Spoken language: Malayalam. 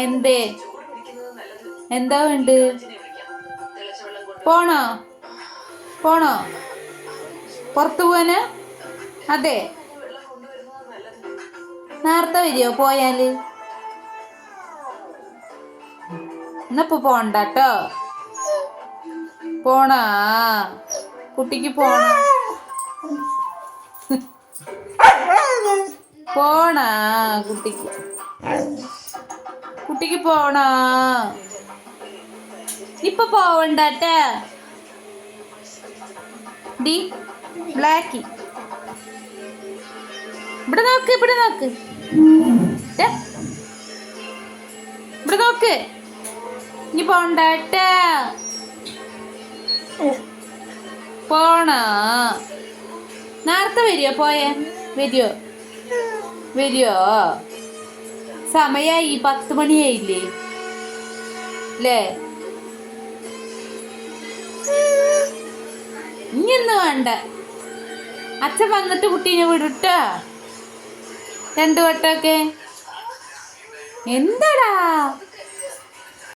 എന്തേ എന്താ വേണ്ട? പോണോ പോണോ പുറത്തു പോവാന്? അതെ, നേരത്തെ വരിയോ പോയാല്? എന്നപ്പോ പോണ്ടട്ടോ. പോണാ കുട്ടിക്ക് പോണ? പോണാ കുട്ടിക്ക് പോണാ? ഇപ്പൊ പോവണ്ടട്ടാ. ഡി ബ്ലാക്കി ഇവിടെ നോക്ക്, ഇവിടെ നോക്ക്, ഇവിടെ നോക്ക്. ഇനി പോണ്ടട്ടാ. പോണാ? നേരത്തെ വരിയോ പോയാ? വരിയോ? സമയായി, 10 മണിയായില്ലേ അല്ലേ? ഇനിയൊന്നും വേണ്ട. അച്ഛൻ വന്നിട്ട് കുട്ടീനെ വിടട്ടോ 2 വട്ടമൊക്കെ. എന്താടാ